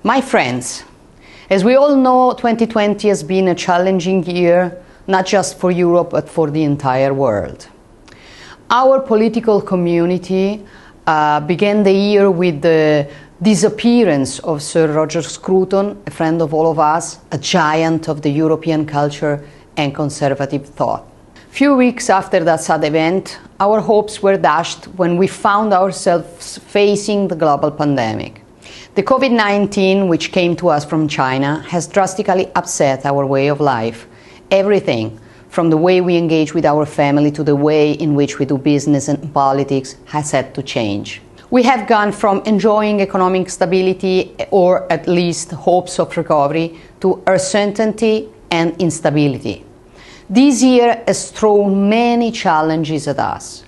My friends, as we all know, 2020 has been a challenging year, not just for Europe, but for the entire world. Our political community began the year with the disappearance of Sir Roger Scruton, a friend of all of us, a giant of the European culture and conservative thought. Few weeks after that sad event, our hopes were dashed when we found ourselves facing the global pandemic. The COVID-19, which came to us from China, has drastically upset our way of life. Everything, from the way we engage with our family to the way in which we do business and politics, has had to change. We have gone from enjoying economic stability, or at least hopes of recovery, to uncertainty and instability. This year has thrown many challenges at us,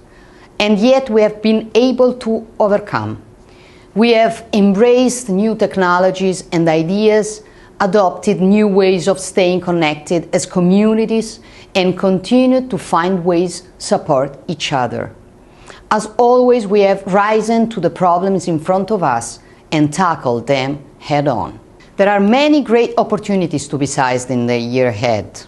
and yet we have been able to overcome. We have embraced new technologies and ideas, adopted new ways of staying connected as communities, and continued to find ways to support each other. As always, we have risen to the problems in front of us and tackled them head-on. There are many great opportunities to be seized in the year ahead.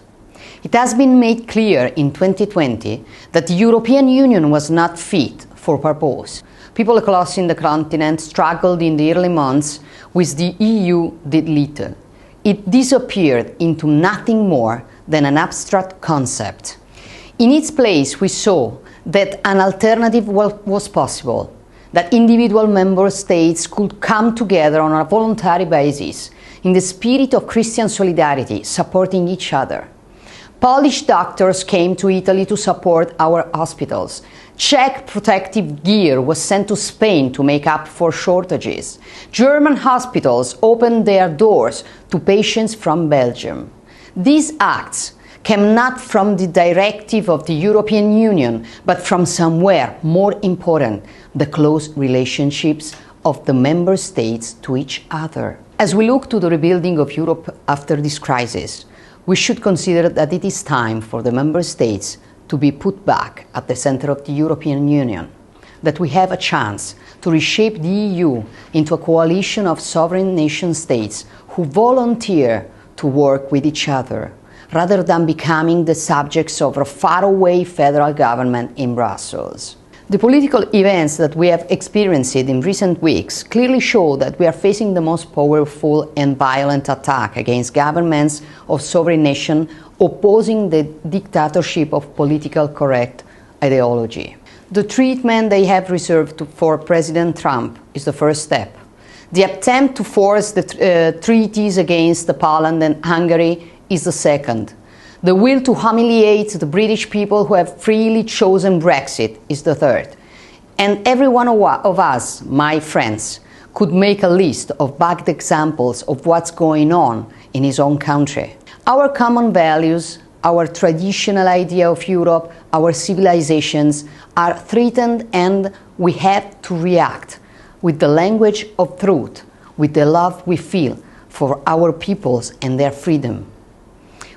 It has been made clear in 2020 that the European Union was not fit for purpose. People across the continent struggled in the early months, with the EU did little. It disappeared into nothing more than an abstract concept. In its place, we saw that an alternative was possible, that individual member states could come together on a voluntary basis, in the spirit of Christian solidarity, supporting each other. Polish doctors came to Italy to support our hospitals. Czech protective gear was sent to Spain to make up for shortages. German hospitals opened their doors to patients from Belgium. These acts came not from the directive of the European Union, but from somewhere more important, the close relationships of the member states to each other. As we look to the rebuilding of Europe after this crisis, we should consider that it is time for the member states to be put back at the center of the European Union, that we have a chance to reshape the EU into a coalition of sovereign nation states who volunteer to work with each other, rather than becoming the subjects of a faraway federal government in Brussels. The political events that we have experienced in recent weeks clearly show that we are facing the most powerful and violent attack against governments of sovereign nations opposing the dictatorship of politically correct ideology. The treatment they have reserved for President Trump is the first step. The attempt to force the treaties against Poland and Hungary is the second. The will to humiliate the British people who have freely chosen Brexit is the third. And every one of us, my friends, could make a list of bad examples of what's going on in his own country. Our common values, our traditional idea of Europe, our civilizations are threatened, and we have to react with the language of truth, with the love we feel for our peoples and their freedom.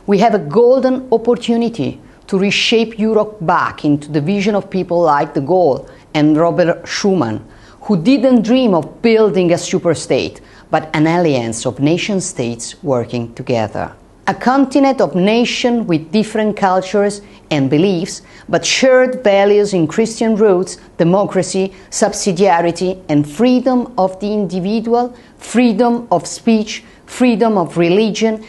We have a golden opportunity to reshape Europe back into the vision of people like de Gaulle and Robert Schuman, who didn't dream of building a superstate, but an alliance of nation-states working together. A continent of nations with different cultures and beliefs, but shared values in Christian roots, democracy, subsidiarity, and freedom of the individual, freedom of speech, freedom of religion,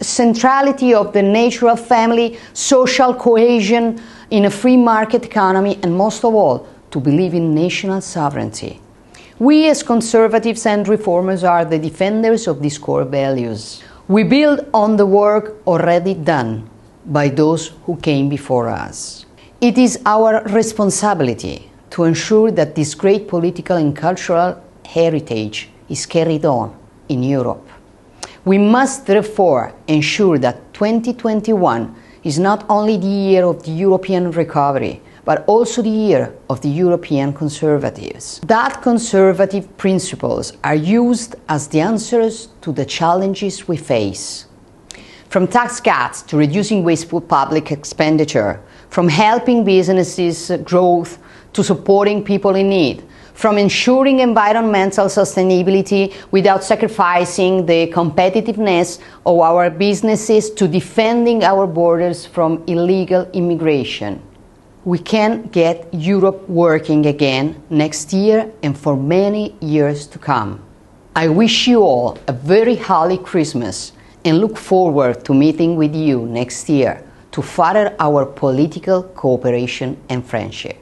centrality of the natural family, social cohesion in a free market economy, and most of all, to believe in national sovereignty. We as conservatives and reformers are the defenders of these core values. We build on the work already done by those who came before us. It is our responsibility to ensure that this great political and cultural heritage is carried on in Europe. We must therefore ensure that 2021 is not only the year of the European recovery, but also the year of the European conservatives. That conservative principles are used as the answers to the challenges we face. From tax cuts to reducing wasteful public expenditure, from helping businesses growth to supporting people in need, from ensuring environmental sustainability without sacrificing the competitiveness of our businesses to defending our borders from illegal immigration. We can get Europe working again next year and for many years to come. I wish you all a very holly Christmas and look forward to meeting with you next year to further our political cooperation and friendship.